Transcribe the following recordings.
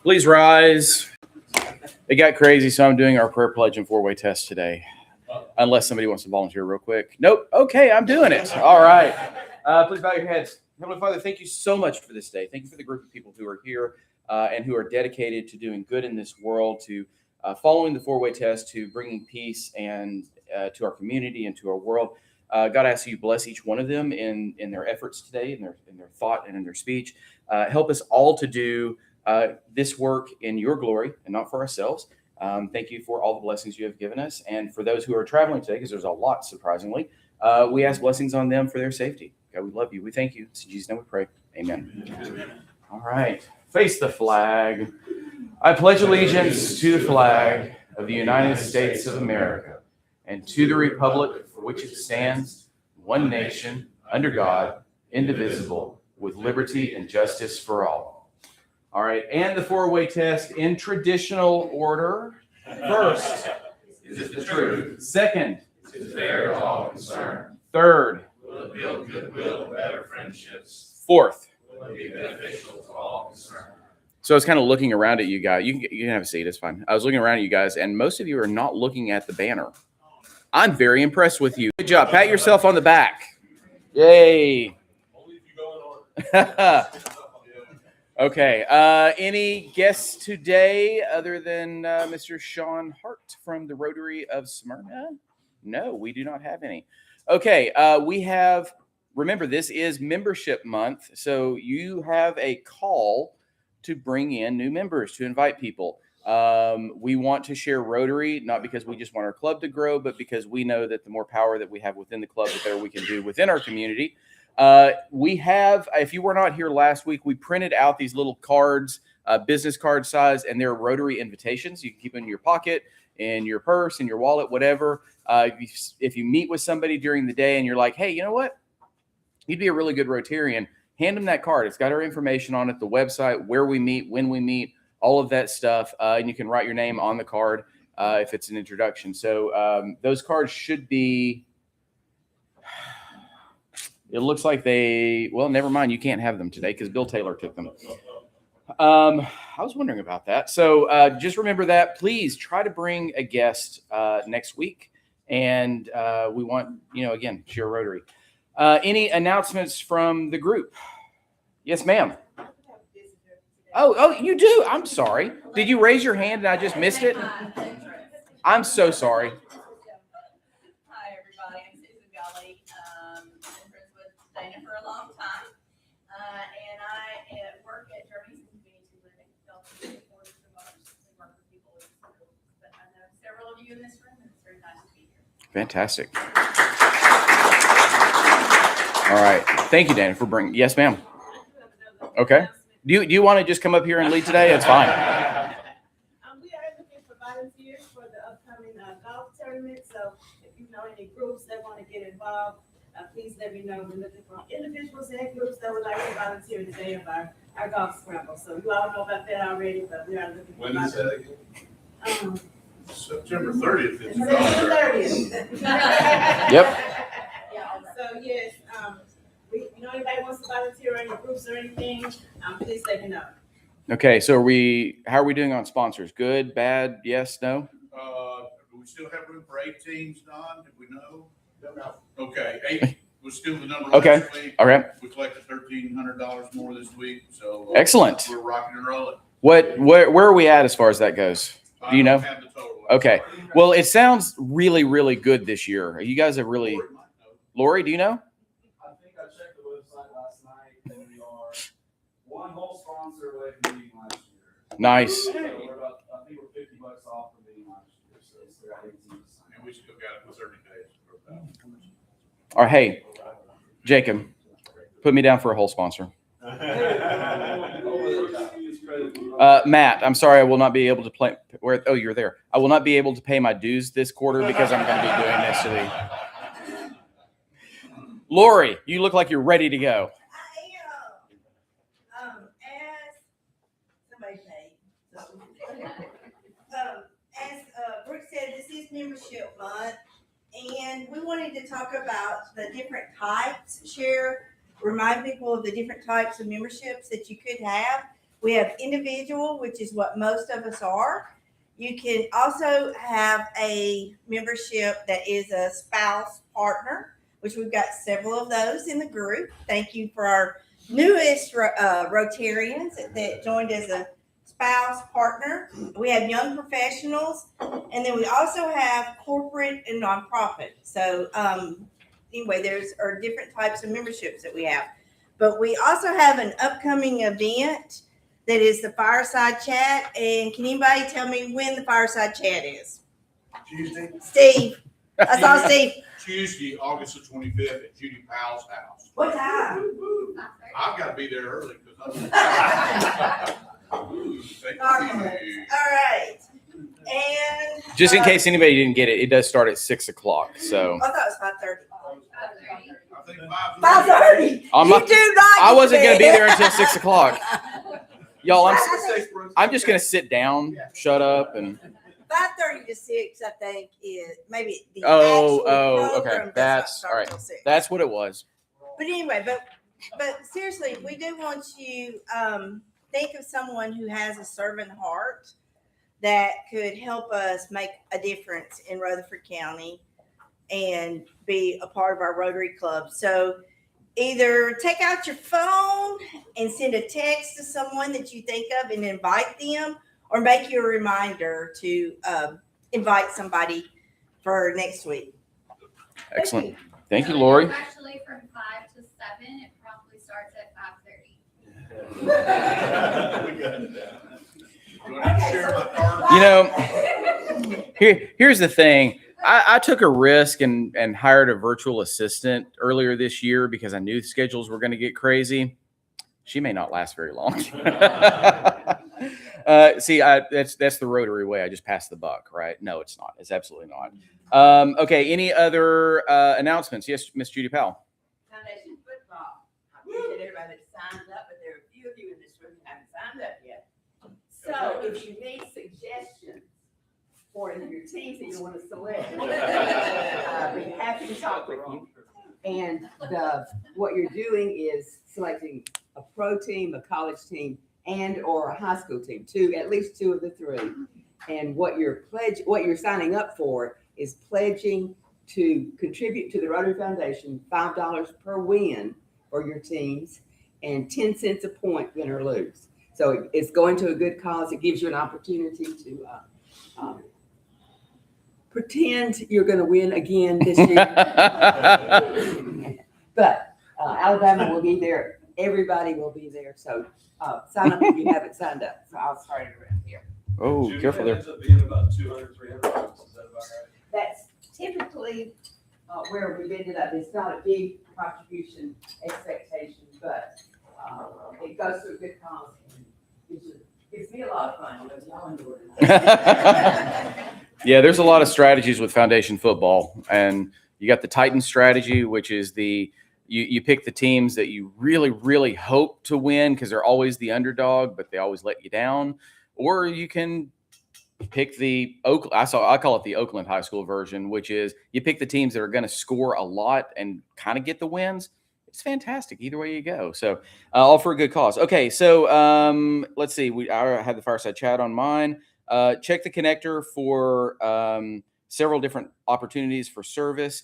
Please rise. It got crazy, so I'm doing our prayer pledge and four-way test today. Unless somebody wants to volunteer real quick. Nope. Okay, I'm doing it. All right. Please bow your heads. Heavenly Father, thank you so much for this day. Thank you for the group of people who are here and who are dedicated to doing good in this world, to following the four-way test, to bringing peace and to our community and to our world. God, I ask you bless each one of them in their efforts today, in their thought and in their speech. Help us all to do this work in your glory and not for ourselves. Thank you for all the blessings you have given us. And for those who are traveling today, because there's a lot, surprisingly, we ask blessings on them for their safety. God, we love you. We thank you. In Jesus' name we pray. Amen. All right. Face the flag. I pledge allegiance to the flag of the United States of America and to the republic for which it stands, one nation, under God, indivisible, with liberty and justice for all. All right, and the four-way test in traditional order. First, is it the truth? Second, is it fair to all concerned? Third, will it build goodwill and better friendships? Fourth, will it be beneficial to all concerned? So I was kind of looking around at you guys. You can have a seat, it's fine. I was looking around at you guys, and most of you are not looking at the banner. I'm very impressed with you. Good job. Pat yourself on the back. Yay. Only if you go in order. Okay. Any guests today other than Mr. Sean Hart from the Rotary of Smyrna? No, we do not have any. Okay. We have, remember, this is membership month. So you have a call to bring in new members, to invite people. We want to share Rotary, not because we just want our club to grow, but because we know that the more power that we have within the club, the better we can do within our community. We have, if you were not here last week, we printed out these little cards, business card size, and they're Rotary invitations. You can keep them in your pocket, in your purse, in your wallet, whatever. If you meet with somebody during the day and you're like, hey, you know what? You'd be a really good Rotarian. Hand them that card. It's got our information on it, the website, where we meet, when we meet, all of that stuff. And you can write your name on the card if it's an introduction. So those cards should be, it looks like well, never mind. You can't have them today because Bill Taylor took them. I was wondering about that. So just remember that. Please try to bring a guest next week. And we want, again, share Rotary. Any announcements from the group? Yes, ma'am. Oh, you do? I'm sorry. Did you raise your hand and I just missed it? I'm so sorry. Hi, everybody. I'm Susan Gully. I've been friends with Dana for a long time. And I work at Journeys in Community Living. We work with people with disabilities. But I know several of you in this room, and it's very nice to be here. Fantastic. All right. Thank you, Dana, for bringing. Yes, ma'am. Okay. Do you want to just come up here and lead today? It's fine. We are looking for volunteers for the upcoming golf tournament. So if you know any groups that want to get involved, please let me know. We're looking for individuals and groups that would like to volunteer today of our golf scramble. So you all know about that already, but we are looking for When is that again? September 30th. September 30th. Yep. So yes, you know, anybody wants to volunteer or any groups or anything, please let me know. Okay, so how are we doing on sponsors? Good, bad, yes, no? Do we still have room for 8 teams, Don? Did we know? No. Okay, 8 was still the number last week. All right. We collected $1,300 more this week, so excellent. We're rocking and rolling. Where are we at as far as that goes? Do you know? I don't have the total. Okay. Well, it sounds really, really good this year. You guys have really. Lori, do you know? I think I checked the website last night, and we are one whole sponsor away from being last year. Nice. So I think we're $50 off from being last year, so it's 18. And we still got it for 30 days. Or hey, Jacob, put me down for a whole sponsor. Matt, I'm sorry, I will not be able to play. Oh, you're there. I will not be able to pay my dues this quarter because I'm going to be doing this today. Lori, you look like you're ready to go. I am. As somebody paid. As Brooke said, this is membership month, and we wanted to talk about the different types. Remind people of the different types of memberships that you could have. We have individual, which is what most of us are. You can also have a membership that is a spouse partner, which we've got several of those in the group. Thank you for our newest Rotarians that joined as a spouse partner. We have young professionals, and then we also have corporate and nonprofit. So anyway, there's are different types of memberships that we have. But we also have an upcoming event that is the fireside chat. And can anybody tell me when the fireside chat is? Tuesday? Steve. I saw Steve. Tuesday, August the 25th at Judy Powell's house. What time? I've got to be there early because I'm. Thank you. All right. And Just in case anybody didn't get it, it does start at 6 o'clock. So I thought it was 5:30. I think 5:30. I'm You not- do not. I wasn't get going to to be bed. there until 6 o'clock. Y'all, I'm just going to. to sit down, shut up, and 5:30 to 6, I think, is maybe the Oh, actual okay. program does not That's start all right. till 6. that's what it was. But anyway, but seriously, we do want you think of someone who has a servant heart that could help us make a difference in Rutherford County and be a part of our Rotary Club. So either take out your phone and send a text to someone that you think of and invite them, or make you a reminder to invite somebody for next week. Excellent. Thank you, Lori. It's actually from 5 to 7. It probably starts at 5:30. You want to share my card? You know, here's the thing. I took a risk and hired a virtual assistant earlier this year because I knew schedules were going to get crazy. She may not last very long. See, that's the Rotary way. I just passed the buck, right? No, it's not. It's absolutely not. Okay. Any other announcements? Yes, Miss Judy Powell. Foundation football. I appreciate everybody that signed up, but there are a few of you in this room who haven't signed up yet. So if you need suggestions for your teams that you want to select, I'd be happy to talk with you. And what you're doing is selecting a pro team, a college team, and or a high school team, at least two of the three. And what you're signing up for is pledging to contribute to the Rotary Foundation $5 per win for your teams and 10 cents a point, win or lose. So it's going to a good cause. It gives you an opportunity to pretend you're going to win again this year. But Alabama will be there. Everybody will be there. So sign up if you haven't signed up. So I'll start it around here. Oh, Judy, careful that there. ends up being about 200, 300 bucks. Is that about right? That's typically where we've ended up. It's not a big contribution expectation, but it goes to a good cause. And gives me a lot of fun. Y'all enjoy it. Yeah, there's a lot of strategies with foundation football, and you got the Titan strategy, which is you pick the teams that you really, really hope to win because they're always the underdog, but they always let you down. Or you can pick the I call it the Oakland high school version, which is you pick the teams that are going to score a lot and kind of get the wins. It's fantastic either way you go. So all for a good cause. Okay, so let's see. I had the fireside chat on mine. Check the connector for several different opportunities for service.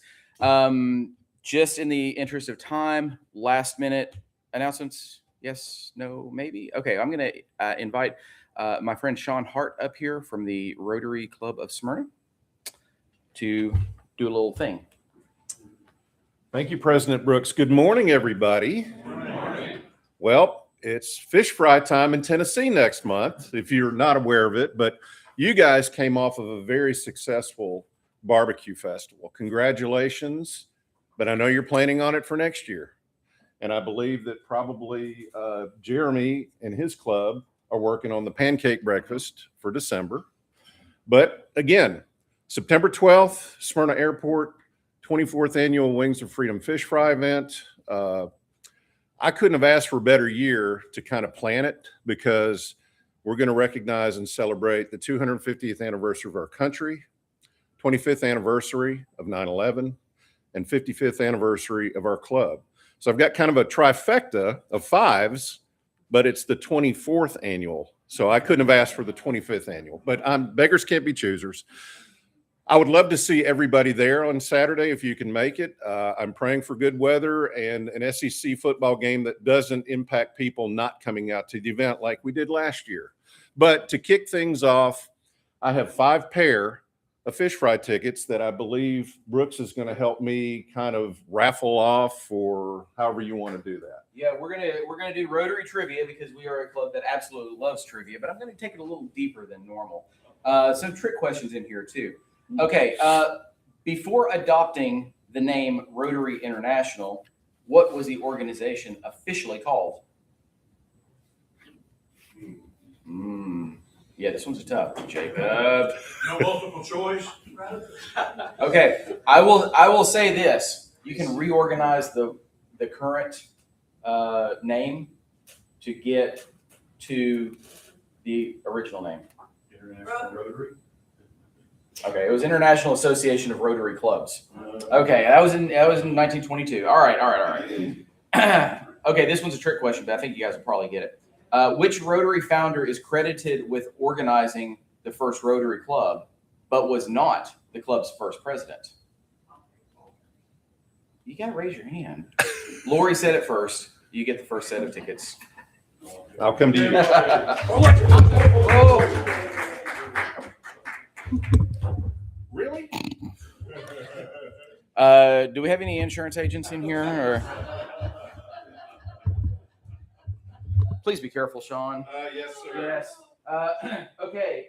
Just in the interest of time, last minute announcements. Yes, no, maybe. Okay, I'm going to invite my friend Sean Hart up here from the Rotary Club of Smyrna to do a little thing. Thank you, President Brooks. Good morning, everybody. Good morning. Well, it's fish fry time in Tennessee next month, if you're not aware of it, but you guys came off of a very successful barbecue festival. Congratulations, but I know you're planning on it for next year. And I believe that probably Jeremy and his club are working on the pancake breakfast for December. But again, September 12th, Smyrna Airport, 24th annual Wings of Freedom Fish Fry event. I couldn't have asked for a better year to kind of plan it because we're going to recognize and celebrate the 250th anniversary of our country, 25th anniversary of 9/11, and 55th anniversary of our club. So I've got kind of a trifecta of fives but it's the 24th annual. So I couldn't have asked for the 25th annual, but beggars can't be choosers. I would love to see everybody there on Saturday if you can make it. I'm praying for good weather and an SEC football game that doesn't impact people not coming out to the event like we did last year. But to kick things off, I have 5 pair of fish fry tickets that I believe Brooks is going to help me kind of raffle off, or however you want to do that. Yeah, we're gonna do Rotary trivia because we are a club that absolutely loves trivia, but I'm gonna take it a little deeper than normal. Some trick questions in here too. Okay, before adopting the name Rotary International, what was the organization officially called? Yeah, this one's tough, Jacob. No multiple choice? Okay, I will say this. You can reorganize the current name to get to the original name. International Rotary? Okay, it was International Association of Rotary Clubs. Okay, that was in 1922. All right. Okay, this one's a trick question, but I think you guys will probably get it. Which Rotary founder is credited with organizing the first Rotary Club, but was not the club's first president? You gotta raise your hand. Lori said it first. You get the first set of tickets. I'll come to you. Really? Do we have any insurance agents in here? Or please be careful, Sean. Yes, sir. Yes. Okay.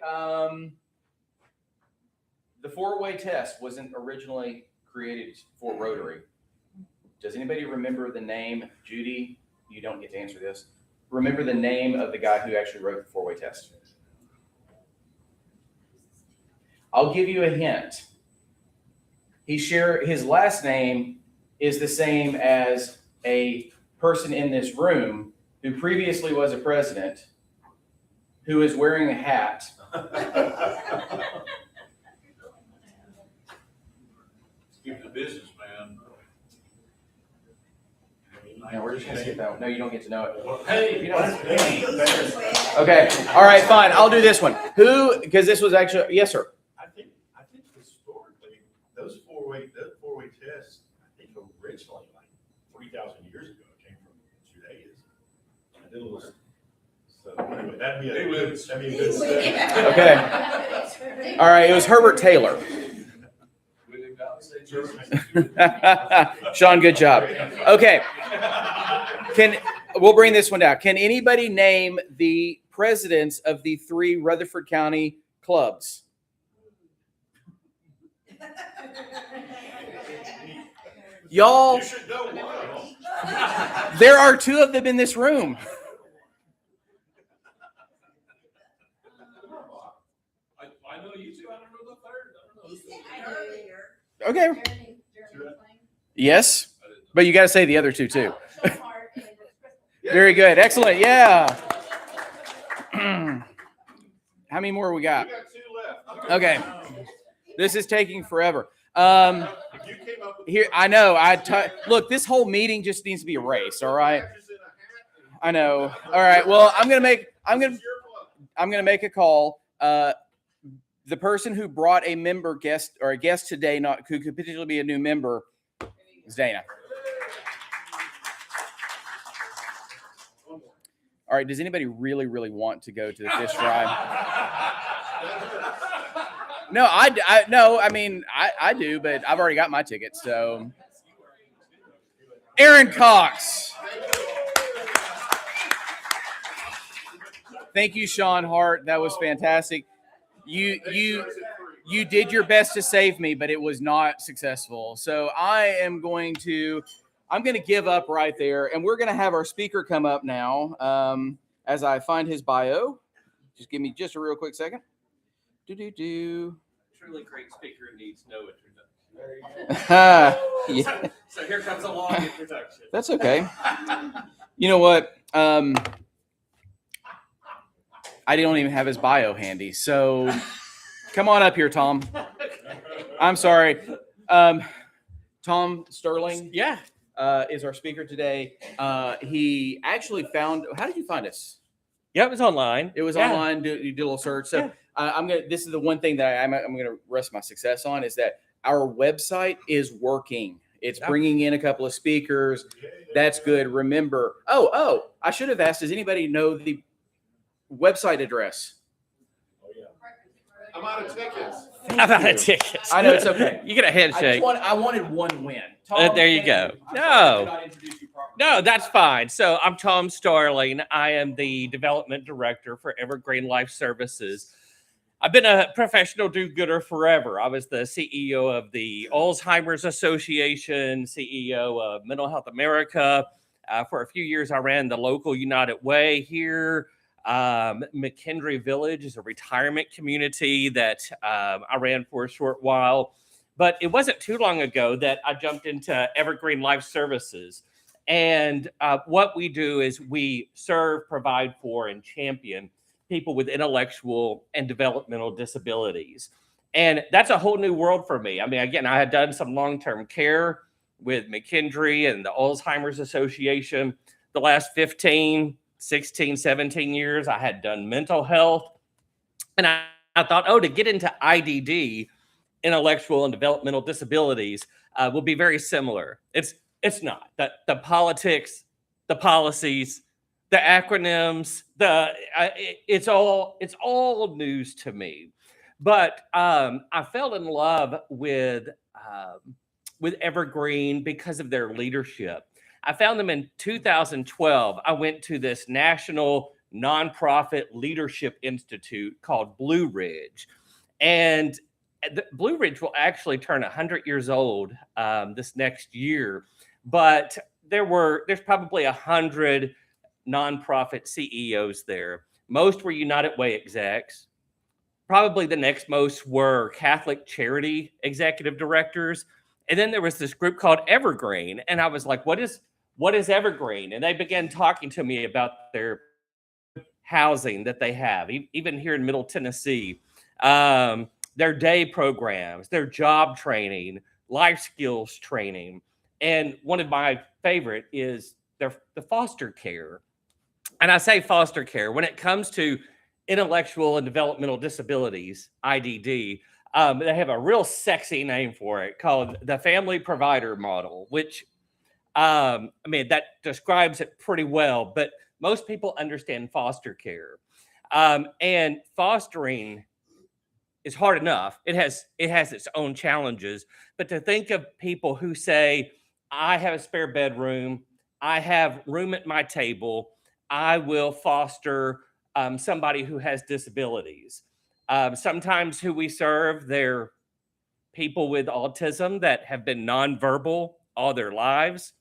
The four-way test wasn't originally created for Rotary. Does anybody remember the name? Judy, you don't get to answer this. Remember the name of the guy who actually wrote the four-way test? I'll give you a hint. His last name is the same as a person in this room who previously was a president, who is wearing a hat. Keep the business, man. No, we're just gonna skip that one. No, you don't get to know it. Hey, You don't. Okay. All right. Fine. I'll do this one. Who? Because this was actually yes, sir. I think historically, those four-way tests, I think originally, like 3,000 years ago, came from Judaism. And it was, so anyway, that'd be a good step. Okay. All right. It was Herbert Taylor. Sean, good job. Okay. We'll bring this one down. Can anybody name the presidents of the 3 Rutherford County clubs? Y'all, You should know one. there are 2 of them in this room. I know you two. I don't know the third. He said earlier. Okay. Jeremy Yes, but you got to say the other 2 too. Sean Hart and Brooks Crystal. Very good. Excellent. Yeah. How many more we got? We got 2 left. Okay. This is taking forever. You came up with Here, I know. Look, this whole meeting just needs to be erased. All right. I know. All right. Well, I'm gonna make a call. The person who brought a member guest or a guest today, not who could potentially be a new member, is Dana. All right. Does anybody really, really want to go to the fish fry? No, I do, but I've already got my ticket. So, Aaron Cox. Thank you, Sean Hart. That was fantastic. You did your best to save me, but it was not successful. So I'm going to give up right there, and we're going to have our speaker come up now as I find his bio. Just give me just a real quick second. Truly great speaker needs no introduction. Yeah. So here comes a long introduction. That's okay. You know what? I don't even have his bio handy. So come on up here, Tom. I'm sorry. Tom Starling. Yeah. is our speaker today. He actually found. How did you find us? Yeah, it was online. It was Yeah. online. You did a little search. So Yeah. I'm gonna. This is the one thing that I'm gonna rest my success on is that our website is working. It's Yeah. bringing in a couple of speakers. That's good. Remember. Oh! I should have asked. Does anybody know the website address? I'm out of tickets. I'm out you. of tickets. I know, it's okay. You get a handshake. I wanted one win. Tom, There you go. I'm sorry I did not introduce you properly. No, that's fine. So I'm Tom Starling. I am the development director for Evergreen Life Services. I've been a professional do-gooder forever. I was the CEO of the Alzheimer's Association, CEO of Mental Health America. For a few years, I ran the local United Way here. McKendree Village is a retirement community that I ran for a short while. But it wasn't too long ago that I jumped into Evergreen Life Services. And what we do is we serve, provide for, and champion people with intellectual and developmental disabilities. And that's a whole new world for me. I mean, again, I had done some long-term care with McKendree and the Alzheimer's Association. The last 15, 16, 17 years, I had done mental health. And I thought, to get into IDD, intellectual and developmental disabilities, will be very similar. It's not. The politics, the policies, the acronyms, it's all news to me. But I fell in love with Evergreen because of their leadership. I found them in 2012. I went to this national nonprofit leadership institute called Blue Ridge. And Blue Ridge will actually turn 100 years old this next year. But there's probably 100 nonprofit CEOs there. Most were United Way execs. Probably the next most were Catholic charity executive directors. And then there was this group called Evergreen. And I was like, what is Evergreen? And they began talking to me about their housing that they have, even here in Middle Tennessee, their day programs, their job training, life skills training. And one of my favorite is the foster care. And I say foster care, when it comes to intellectual and developmental disabilities, IDD, they have a real sexy name for it called the family provider model, which, that describes it pretty well, but most people understand foster care. And fostering is hard enough. It has its own challenges, but to think of people who say, I have a spare bedroom, I have room at my table, I will foster somebody who has disabilities. Sometimes who we serve, they're people with autism that have been nonverbal all their lives.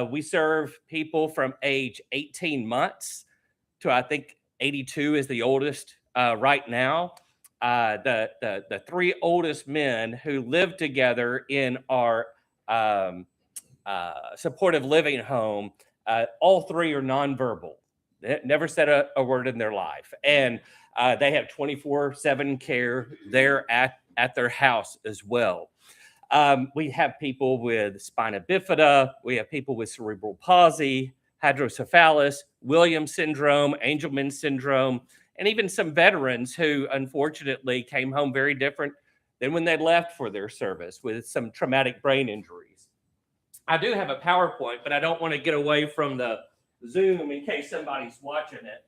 We serve people from age 18 months to, I think, 82 is the oldest right now. The three oldest men who live together in our supportive living home, all three are nonverbal. They never said a word in their life. And they have 24/7 care there at their house as well. We have people with spina bifida. We have people with cerebral palsy, hydrocephalus, Williams syndrome, Angelman syndrome, and even some veterans who unfortunately came home very different than when they left for their service with some traumatic brain injuries. I do have a PowerPoint, but I don't want to get away from the Zoom in case somebody's watching it.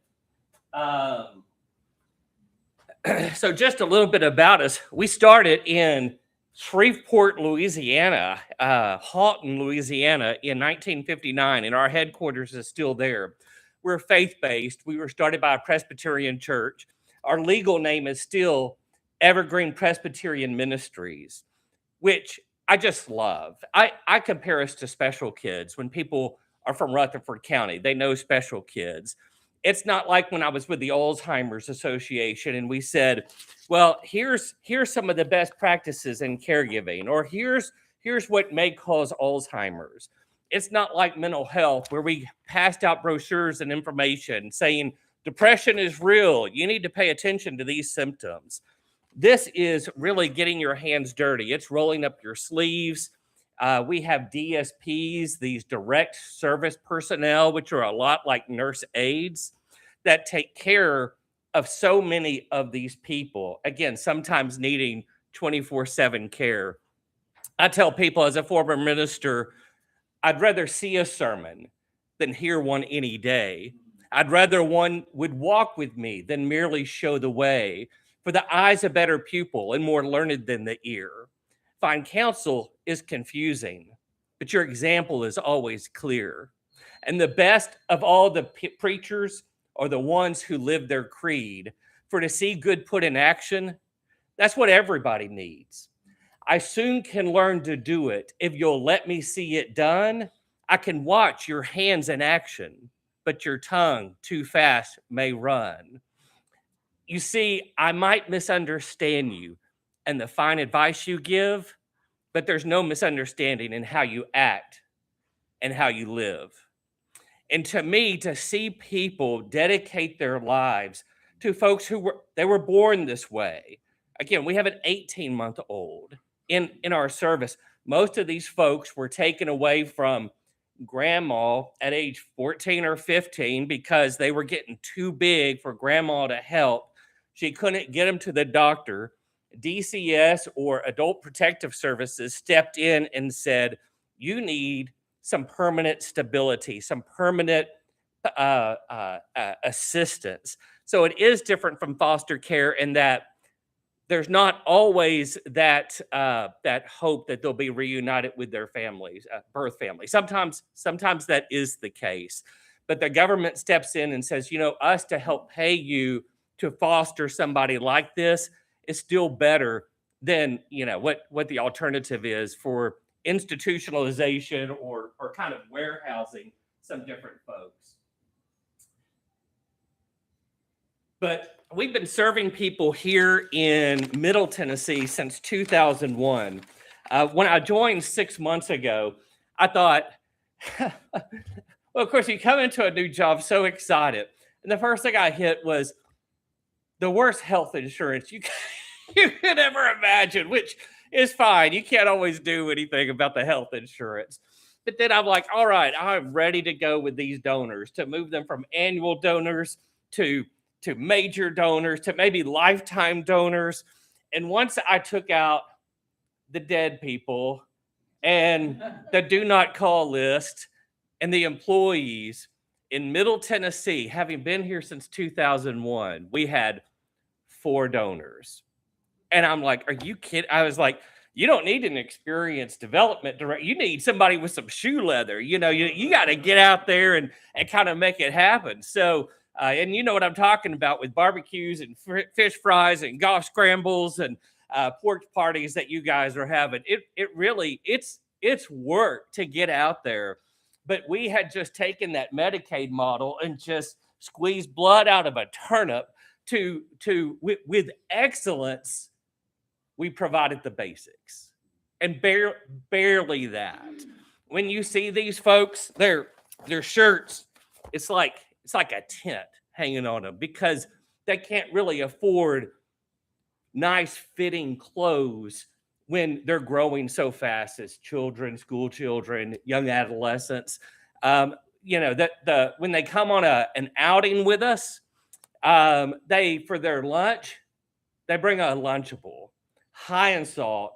So just a little bit about us. We started in Shreveport, Louisiana, Houghton, Louisiana in 1959, and our headquarters is still there. We're faith-based. We were started by a Presbyterian church. Our legal name is still Evergreen Presbyterian Ministries, which I just love. I compare us to special kids. When people are from Rutherford County, they know special kids. It's not like when I was with the Alzheimer's Association and we said, well, here's some of the best practices in caregiving, or here's what may cause Alzheimer's. It's not like mental health where we passed out brochures and information saying depression is real. You need to pay attention to these symptoms. This is really getting your hands dirty. It's rolling up your sleeves We have DSPs, these direct service personnel, which are a lot like nurse aides that take care of so many of these people. Again, sometimes needing 24/7 care. I tell people as a former minister, I'd rather see a sermon than hear one any day. I'd rather one would walk with me than merely show the way. For the eye's a better pupil and more learned than the ear. Fine counsel is confusing, but your example is always clear. And the best of all the preachers are the ones who live their creed. For to see good put in action, that's what everybody needs. I soon can learn to do it if you'll let me see it done. I can watch your hands in action, but your tongue too fast may run. You see, I might misunderstand you and the fine advice you give, but there's no misunderstanding in how you act and how you live. And to me, to see people dedicate their lives to folks who were born this way. Again, we have an 18-month-old in our service. Most of these folks were taken away from grandma at age 14 or 15 because they were getting too big for grandma to help. She couldn't get them to the doctor. DCS or Adult Protective Services stepped in and said, you need some permanent stability, some permanent assistance. So it is different from foster care in that there's not always that hope that they'll be reunited with their families, birth family. Sometimes that is the case, but the government steps in and says, us to help pay you to foster somebody like this is still better than what the alternative is for institutionalization or kind of warehousing some different folks. But we've been serving people here in Middle Tennessee since 2001. When I joined 6 months ago, I thought, well, of course, you come into a new job so excited. And the first thing I hit was the worst health insurance you could ever imagine, which is fine. You can't always do anything about the health insurance. But then I'm like, all right, I'm ready to go with these donors, to move them from annual donors to major donors, to maybe lifetime donors. And once I took out the dead people and the do not call list and the employees in Middle Tennessee, having been here since 2001, we had 4 donors. And I'm like, are you kidding? I was like, you don't need an experienced development director. You need somebody with some shoe leather. You got to get out there and kind of make it happen. So, and you know what I'm talking about with barbecues and fish fries and golf scrambles and porch parties that you guys are having. It really, it's work to get out there. But we had just taken that Medicaid model and just squeezed blood out of a turnip with excellence. We provided the basics, and barely that. When you see these folks, their shirts, it's like a tent hanging on them because they can't really afford nice fitting clothes when they're growing so fast as children, school children, young adolescents. When they come on an outing with us, they for their lunch, they bring a Lunchable, high in salt,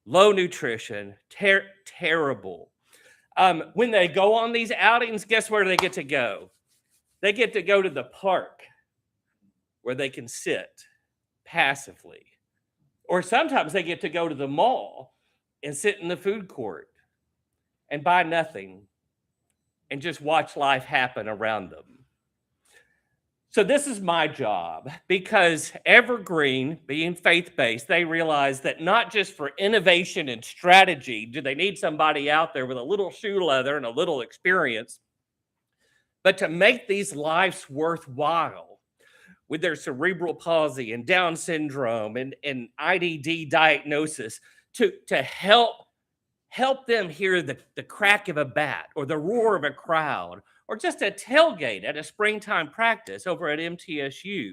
low nutrition, terrible. When they go on these outings, guess where they get to go? They get to go to the park where they can sit passively. Or sometimes they get to go to the mall and sit in the food court and buy nothing and just watch life happen around them. So this is my job because Evergreen, being faith-based, they realize that not just for innovation and strategy do they need somebody out there with a little shoe leather and a little experience, but to make these lives worthwhile with their cerebral palsy and Down syndrome and IDD diagnosis to help them hear the crack of a bat or the roar of a crowd or just a tailgate at a springtime practice over at MTSU.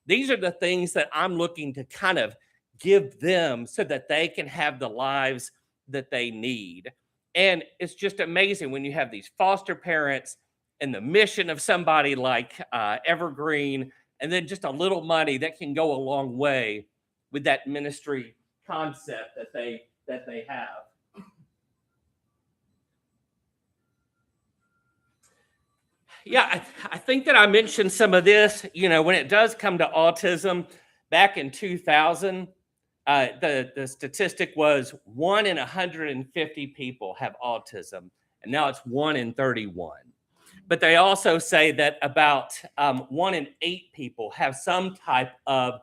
These are the things that I'm looking to kind of give them so that they can have the lives that they need. And it's just amazing when you have these foster parents and the mission of somebody like Evergreen, and then just a little money that can go a long way with that ministry concept that they have. Yeah, I think that I mentioned some of this. When it does come to autism, back in 2000, the statistic was 1 in 150 people have autism, and now it's 1 in 31. But they also say that about 1 in 8 people have some type of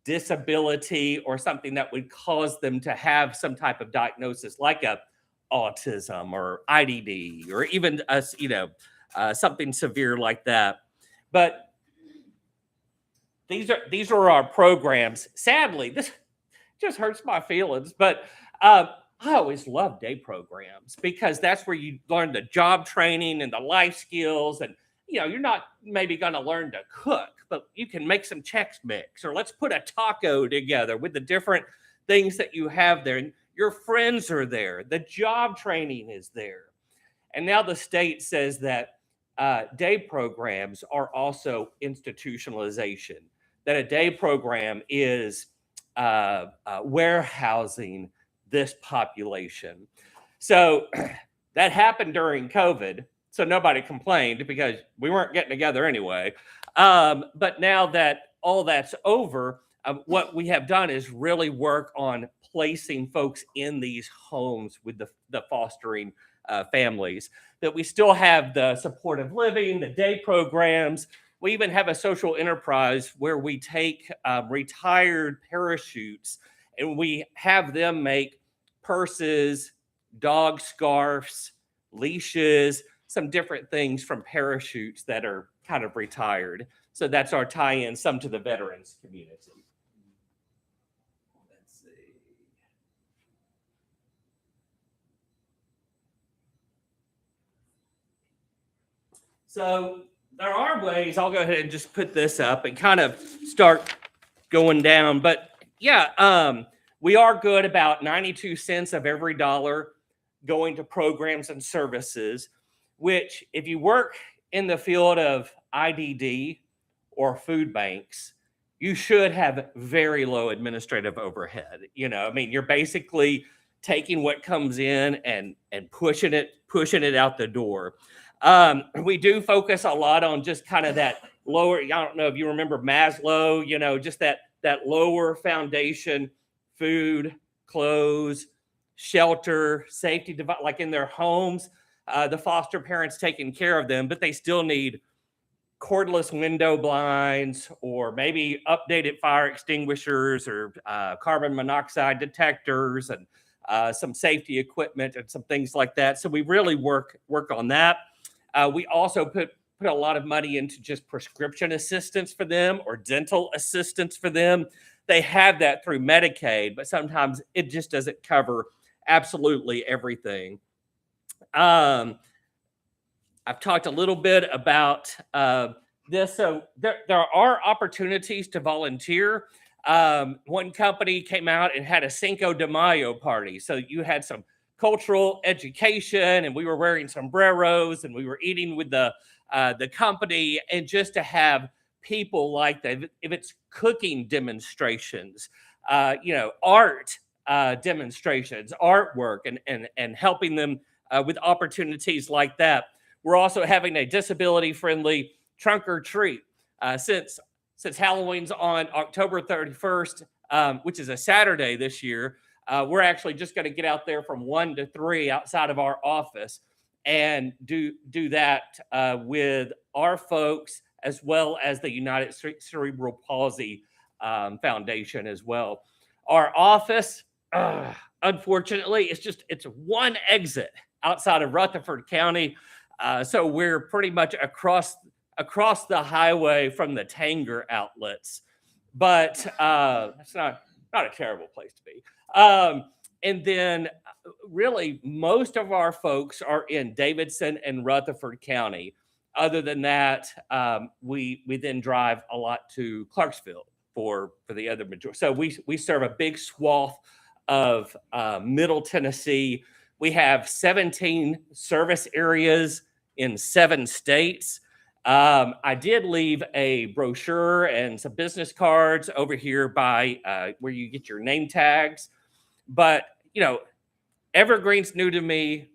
disability or something that would cause them to have some type of diagnosis, like autism or IDD, or even something severe like that. But these are our programs. Sadly, this just hurts my feelings, but I always love day programs because that's where you learn the job training and the life skills. And you're not maybe going to learn to cook, but you can make some Chex Mix, or let's put a taco together with the different things that you have there. And your friends are there. The job training is there. And now the state says that day programs are also institutionalization, that a day program is warehousing this population. So that happened during COVID. So nobody complained because we weren't getting together anyway. But now that all that's over, what we have done is really work on placing folks in these homes with the fostering families. That we still have the supportive living, the day programs. We even have a social enterprise where we take retired parachutes and we have them make purses, dog scarves, leashes, some different things from parachutes that are kind of retired. So that's our tie-in, some to the veterans community. Let's see. So there are ways, I'll go ahead and just put this up and kind of start going down. But yeah, we are good about 92 cents of every dollar going to programs and services, which if you work in the field of IDD or food banks, you should have very low administrative overhead. You're basically taking what comes in and pushing it out the door. We do focus a lot on just kind of that lower, I don't know if you remember Maslow, just that lower foundation, food, clothes, shelter, safety, like in their homes, the foster parents taking care of them, but they still need cordless window blinds, or maybe updated fire extinguishers, or carbon monoxide detectors, and some safety equipment and some things like that. So we really work on that. We also put a lot of money into just prescription assistance for them, or dental assistance for them. They have that through Medicaid, but sometimes it just doesn't cover absolutely everything. I've talked a little bit about this. So there are opportunities to volunteer. One company came out and had a Cinco de Mayo party. So you had some cultural education, and we were wearing sombreros, and we were eating with the company, and just to have people like that, if it's cooking demonstrations, art demonstrations, artwork, and helping them with opportunities like that. We're also having a disability-friendly trunk or treat. Since Halloween's on October 31st, which is a Saturday this year, we're actually just going to get out there from 1 to 3 outside of our office and do that with our folks, as well as the United Cerebral Palsy Foundation as well. Our office, unfortunately, it's one exit outside of Rutherford County. So we're pretty much across the highway from the Tanger outlets, but that's not a terrible place to be. And then really most of our folks are in Davidson and Rutherford County. Other than that, we then drive a lot to Clarksville for the other majority. So we serve a big swath of Middle Tennessee. We have 17 service areas in 7 states. I did leave a brochure and some business cards over here by where you get your name tags. But, Evergreen's new to me.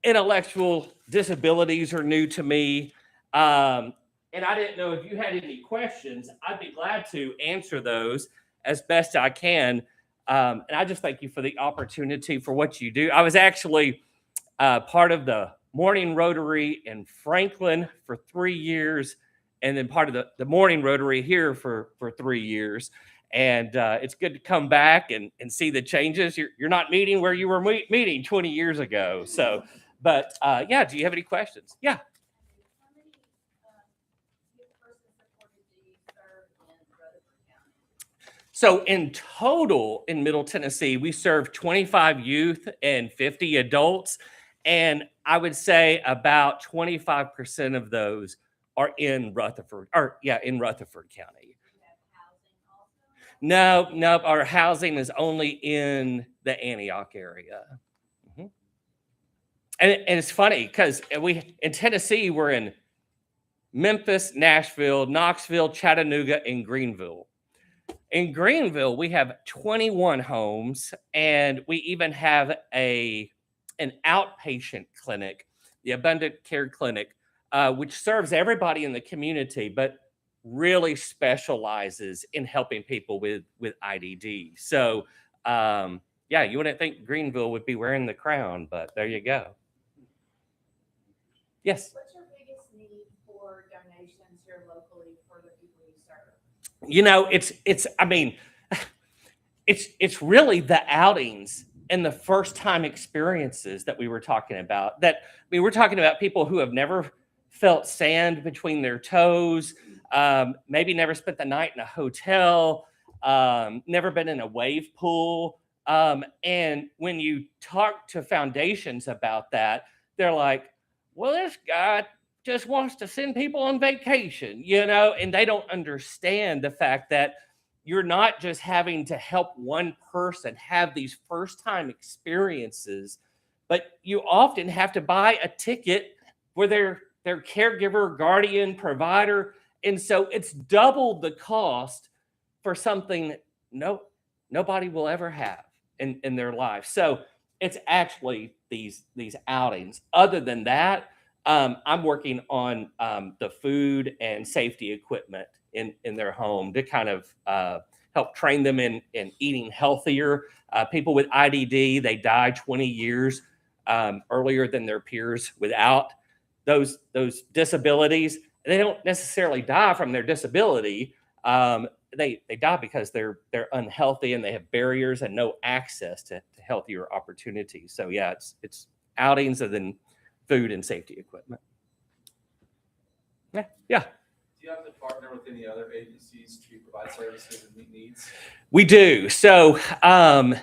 Intellectual disabilities are new to me. And I didn't know if you had any questions. I'd be glad to answer those as best I can. And I just thank you for the opportunity for what you do. I was actually part of the Morning Rotary in Franklin for 3 years, and then part of the Morning Rotary here for 3 years. And it's good to come back and see the changes. You're not meeting where you were meeting 20 years ago. So, but yeah, do you have any questions? Yeah. How many youth persons supported do you serve in Rutherford County? So in total in Middle Tennessee, we serve 25 youth and 50 adults. And I would say about 25% of those are in Rutherford County. Do you have housing also? No, our housing is only in the Antioch area. Mhm. And it's funny because in Tennessee, we're in Memphis, Nashville, Knoxville, Chattanooga, and Greenville. In Greenville, we have 21 homes, and we even have an outpatient clinic, the Abundant Care Clinic, which serves everybody in the community, but really specializes in helping people with IDD. So, yeah, you wouldn't think Greenville would be wearing the crown, but there you go. Yes. What's your biggest need for donations here locally for the people you serve? It's really the outings and the first time experiences that we were talking about. We're talking about people who have never felt sand between their toes, maybe never spent the night in a hotel, never been in a wave pool. And when you talk to foundations about that, they're like, well, this guy just wants to send people on vacation, and they don't understand the fact that you're not just having to help one person have these first time experiences, but you often have to buy a ticket for their caregiver, guardian, provider. And so it's doubled the cost for something nobody will ever have in their life. So it's actually these outings. Other than that, I'm working on the food and safety equipment in their home to kind of help train them in eating healthier. People with IDD, they die 20 years earlier than their peers without those disabilities. They don't necessarily die from their disability. They die because they're unhealthy and they have barriers and no access to healthier opportunities. So yeah, it's outings and then food and safety equipment. Yeah. Do you have to partner with any other agencies to provide services and meet needs? We do. So I'm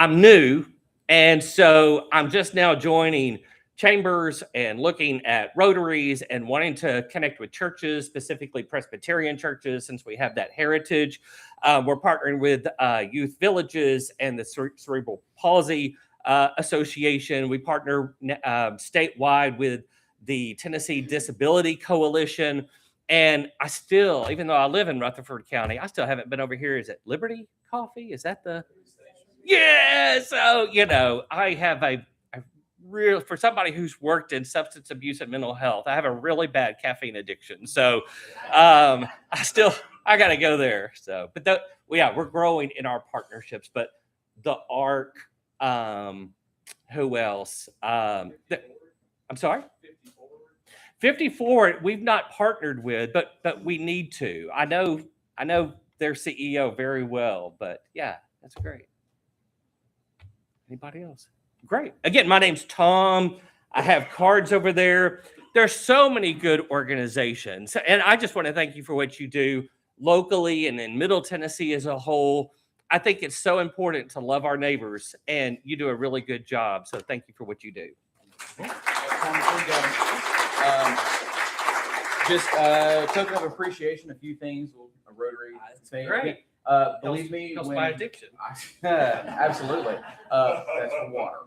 new, and so I'm just now joining chambers and looking at rotaries and wanting to connect with churches, specifically Presbyterian churches, since we have that heritage. We're partnering with youth villages and the Cerebral Palsy Association. We partner statewide with the Tennessee Disability Coalition. And I still, even though I live in Rutherford County, I still haven't been over here. Is it Liberty Coffee? Is that the? Yeah. So, I have a real, for somebody who's worked in substance abuse and mental health, I have a really bad caffeine addiction. So I got to go there. So, but we're growing in our partnerships, but the ARC, who else? I'm sorry? 54 we've not partnered with, but we need to. I know their CEO very well, but yeah, that's great. Anybody else? Great. Again, my name's Tom. I have cards over there. There's so many good organizations, and I just want to thank you for what you do locally and in Middle Tennessee as a whole. I think it's so important to love our neighbors, and you do a really good job. So thank you for what you do. Just a token of appreciation, a few things. A Rotary thing. Great. Believe me, Helps when- my addiction. Absolutely. That's water.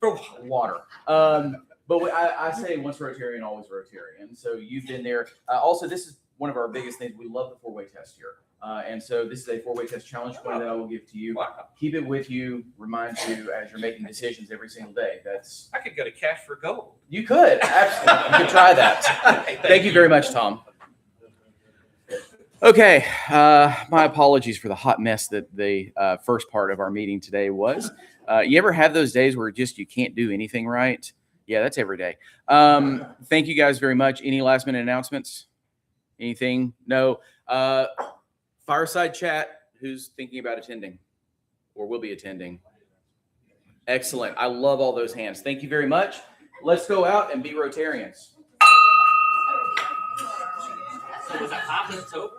For Water. But I say once Rotarian, always Rotarian. So you've been there. Also, this is one of our biggest things. We love the four-way test here. And so this is a four-way test challenge point that I will give to you. Wow. Keep it with you. Remind you as you're making decisions every single day. I could go to Cash for Gold. You could. Absolutely. You could try that. Thank you very much, Tom. Okay. My apologies for the hot mess that the first part of our meeting today was. You ever have those days where just you can't do anything right? Yeah, that's every day. Thank you guys very much. Any last minute announcements? Anything? No. Fireside chat. Who's thinking about attending or will be attending? Excellent. I love all those hands. Thank you very much. Let's go out and be Rotarians. So was it 5 minutes over?